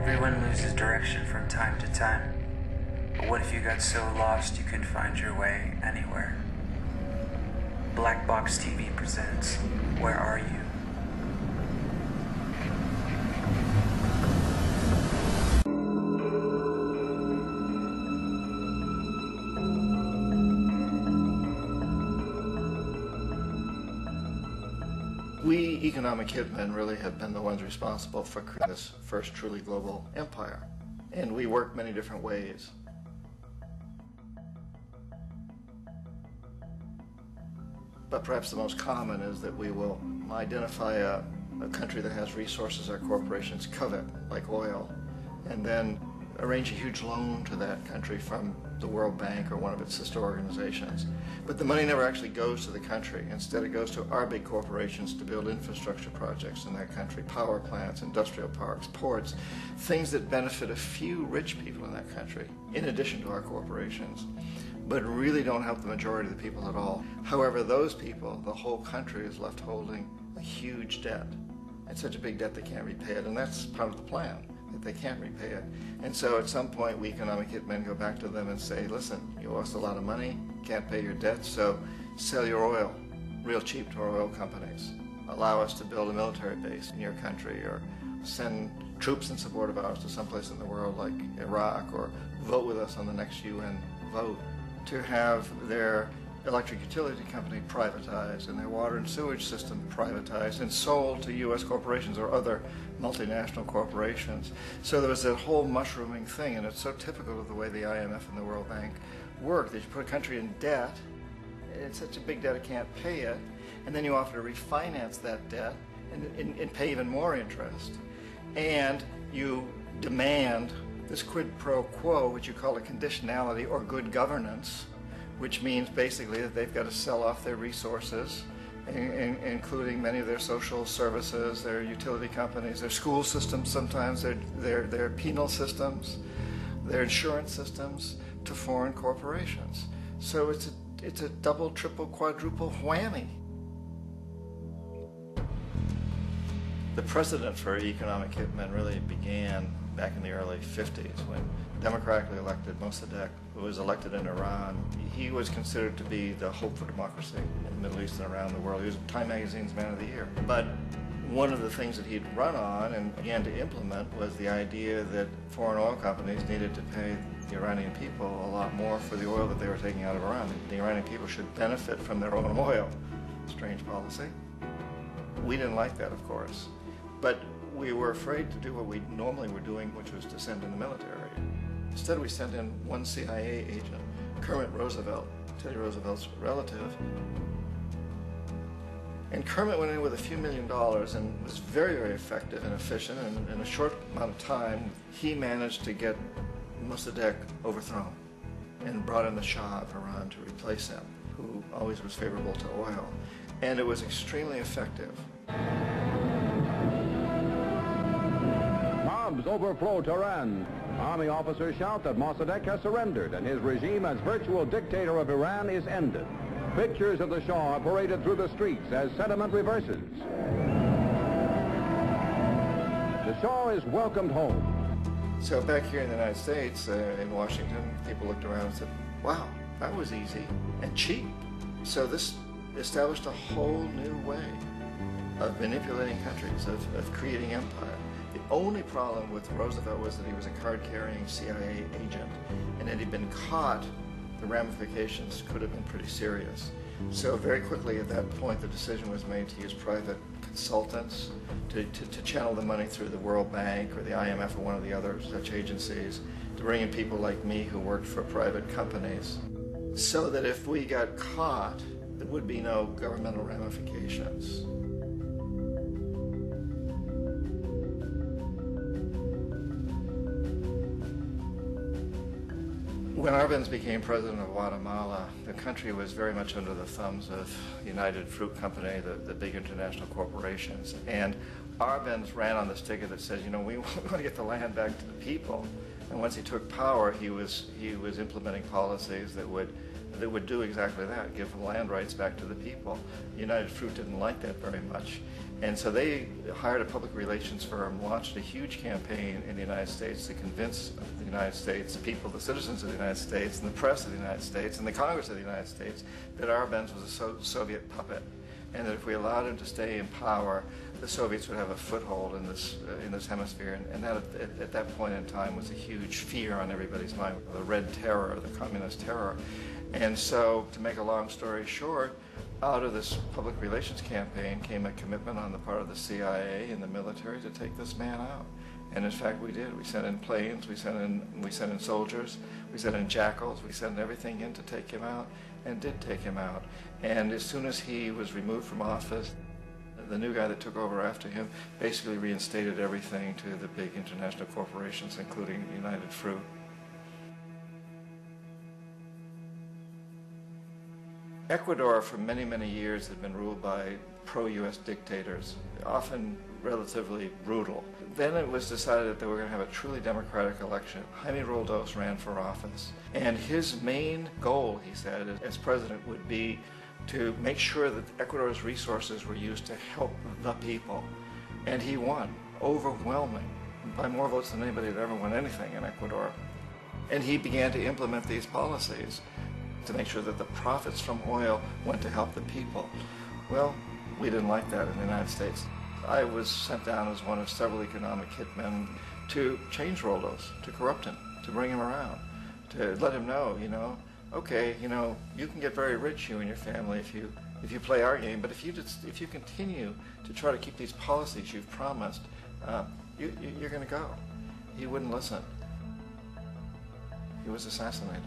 Everyone loses direction from time to time. But what if you got so lost you couldn't find your way anywhere? Black Box TV presents Where Are You? We economic hitmen really have been the ones responsible for creating this first truly global empire. And we work many different ways. But perhaps the most common is that we will identify a country that has resources our corporations covet, like oil, and then arrange a huge loan to that country from the World Bank or one of its sister organizations. But the money never actually goes to the country. Instead, it goes to our big corporations to build infrastructure projects in that country, power plants, industrial parks, ports, things that benefit a few rich people in that country, in addition to our corporations, but really don't help the majority of the people at all. However, those people, the whole country is left holding a huge debt. It's such a big debt they can't repay it, and that's part of the plan, that they can't repay it. And so at some point, we economic hitmen go back to them and say, listen, you owe us a lot of money, can't pay your debt, so sell your oil real cheap to our oil companies. Allow us to build a military base in your country, or send troops in support of ours to someplace in the world like Iraq, or vote with us on the next UN vote. To have their electric utility company privatized and their water and sewage system privatized and sold to U.S. corporations or other multinational corporations. So there was that whole mushrooming thing, and it's so typical of the way the IMF and the World Bank work, that you put a country in debt, it's such a big debt it can't pay it, and then you offer to refinance that debt and pay even more interest. And you demand this quid pro quo, which you call a conditionality or good governance, which means basically that they've got to sell off their resources, including many of their social services, their utility companies, their school systems sometimes, their penal systems, their insurance systems, to foreign corporations. So it's a double, triple, quadruple whammy. The precedent for economic hitmen really began back in the early 50s when democratically elected Mossadegh, who was elected in Iran, he was considered to be the hope for democracy in the Middle East and around the world. He was Time Magazine's Man of the Year. But one of the things that he'd run on and began to implement was the idea that foreign oil companies needed to pay the Iranian people a lot more for the oil that they were taking out of Iran. The Iranian people should benefit from their own oil. Strange policy. We didn't like that, of course. But we were afraid to do what we normally were doing, which was to send in the military. Instead, we sent in one CIA agent, Kermit Roosevelt, Teddy Roosevelt's relative. And Kermit went in with a few $1 million and was very, very effective and efficient. And in a short amount of time, he managed to get Mossadegh overthrown and brought in the Shah of Iran to replace him, who always was favorable to oil. And it was extremely effective. Mobs overflow Tehran. Army officers shout that Mossadegh has surrendered and his regime as virtual dictator of Iran is ended. Pictures of the Shah are paraded through the streets as sentiment reverses. The Shah is welcomed home. So back here in the United States, in Washington, people looked around and said, wow, that was easy and cheap. So this established a whole new way of manipulating countries, of creating empire. The only problem with Roosevelt was that he was a card-carrying CIA agent, and had he been caught, the ramifications could have been pretty serious. So very quickly at that point, the decision was made to use private consultants to channel the money through the World Bank or the IMF or one of the other such agencies, to bring in people like me who worked for private companies, so that if we got caught, there would be no governmental ramifications. When Arbenz became president of Guatemala, the country was very much under the thumbs of United Fruit Company, the big international corporations. And Arbenz ran on this ticket that says, you know, we want to get the land back to the people. And once he took power, he was implementing policies that would do exactly that, give the land rights back to the people. United Fruit didn't like that very much. And so they hired a public relations firm, launched a huge campaign in the United States to convince the United States people, the citizens of the United States, and the press of the United States, and the Congress of the United States, that Arbenz was a Soviet puppet, and that if we allowed him to stay in power, the Soviets would have a foothold in this hemisphere. And that, at that point in time, was a huge fear on everybody's mind, the Red Terror, the Communist terror. And so, to make a long story short, out of this public relations campaign came a commitment on the part of the CIA and the military to take this man out. And in fact, we did. We sent in planes, we sent in soldiers, we sent in jackals, we sent everything in to take him out, and did take him out. And as soon as he was removed from office, the new guy that took over after him basically reinstated everything to the big international corporations, including United Fruit. Ecuador, for many, many years, had been ruled by pro-U.S. dictators, often relatively brutal. Then it was decided that they were going to have a truly democratic election. Jaime Roldos ran for office, and his main goal, he said, as president, would be to make sure that Ecuador's resources were used to help the people. And he won, overwhelming, by more votes than anybody had ever won anything in Ecuador. And he began to implement these policies to make sure that the profits from oil went to help the people. Well, we didn't like that in the United States. I was sent down as one of several economic hitmen to change Roldos, to corrupt him, to bring him around, to let him know, okay, you can get very rich, you and your family, if you play our game, but if you continue to try to keep these policies you've promised, you're going to go. He wouldn't listen. He was assassinated.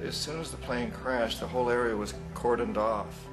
As soon as the plane crashed, the whole area was cordoned off.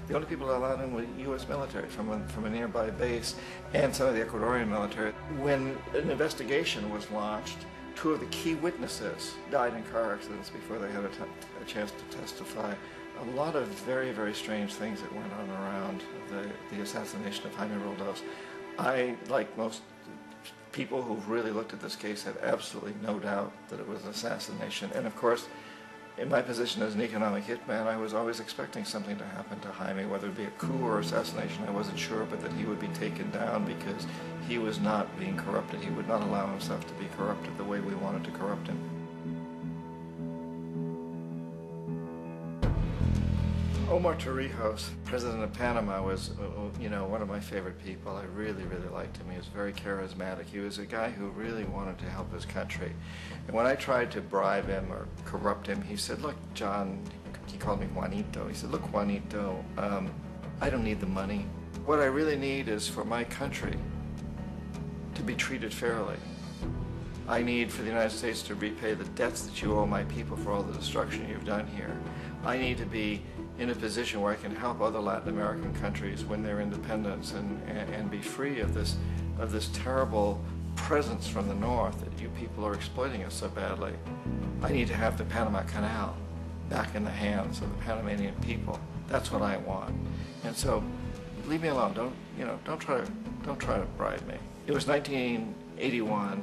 The only people allowed in were U.S. military from a nearby base and some of the Ecuadorian military. When an investigation was launched, two of the key witnesses died in car accidents before they had a chance to testify. A lot of very, very strange things that went on around the assassination of Jaime Roldos. I, like most people who've really looked at this case, have absolutely no doubt that it was an assassination. And of course, in my position as an economic hitman, I was always expecting something to happen to Jaime, whether it be a coup or assassination, I wasn't sure, but that he would be taken down because he was not being corrupted. He would not allow himself to be corrupted the way we wanted to corrupt him. Omar Torrijos, president of Panama, was, one of my favorite people. I really, really liked him. He was very charismatic. He was a guy who really wanted to help his country. And when I tried to bribe him or corrupt him, he said, look, John, he called me Juanito. He said, look, Juanito, I don't need the money. What I really need is for my country to be treated fairly. I need for the United States to repay the debts that you owe my people for all the destruction you've done here. I need to be in a position where I can help other Latin American countries win their independence and be free of this terrible presence from the north that you people are exploiting us so badly. I need to have the Panama Canal back in the hands of the Panamanian people. That's what I want. And so, leave me alone. Don't try to bribe me. It was 1981,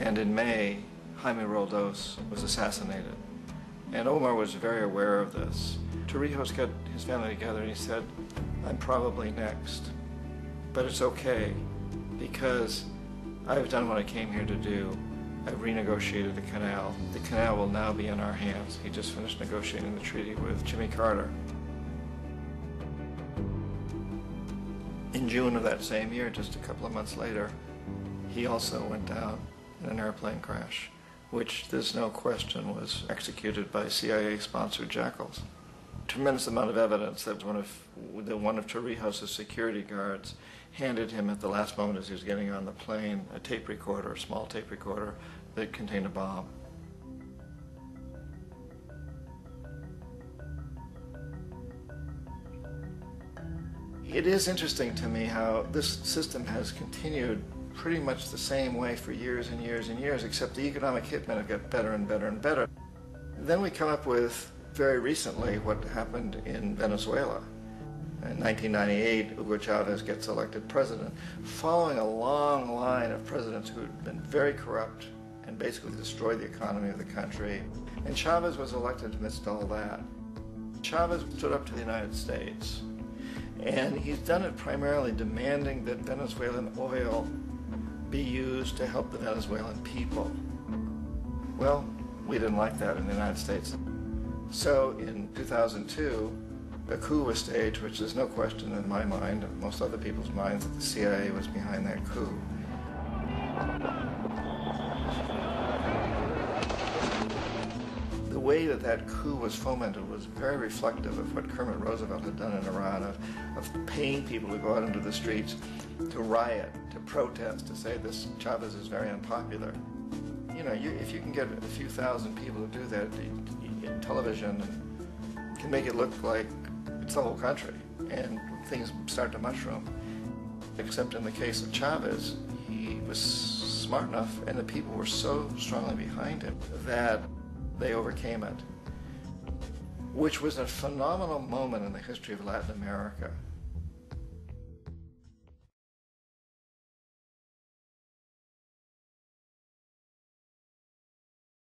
and in May, Jaime Roldos was assassinated. And Omar was very aware of this. Torrijos got his family together and he said, I'm probably next, but it's okay because I've done what I came here to do. I've renegotiated the canal. The canal will now be in our hands. He just finished negotiating the treaty with Jimmy Carter. In June of that same year, just a couple of months later, he also went down in an airplane crash, which there's no question was executed by CIA-sponsored jackals. Tremendous amount of evidence that one of Torrijos' security guards handed him at the last moment as he was getting on the plane a tape recorder, a small tape recorder that contained a bomb. It is interesting to me how this system has continued pretty much the same way for years and years and years, except the economic hitmen have got better and better and better. Then we come up with, very recently, what happened in Venezuela. In 1998, Hugo Chavez gets elected president, following a long line of presidents who had been very corrupt and basically destroyed the economy of the country. And Chavez was elected amidst all that. Chavez stood up to the United States And he's done it primarily demanding that Venezuelan oil be used to help the Venezuelan people. Well, we didn't like that in the United States. So in 2002, a coup was staged, which there's no question in my mind, and most other people's minds, that the CIA was behind that coup. The way that that coup was fomented was very reflective of what Kermit Roosevelt had done in Iran, of paying people to go out into the streets, to riot, to protest, to say this Chavez is very unpopular. You know, if you can get a few thousand people to do that in television, it can make it look like it's the whole country, and things start to mushroom. Except in the case of Chavez, he was smart enough, and the people were so strongly behind him that they overcame it, which was a phenomenal moment in the history of Latin America.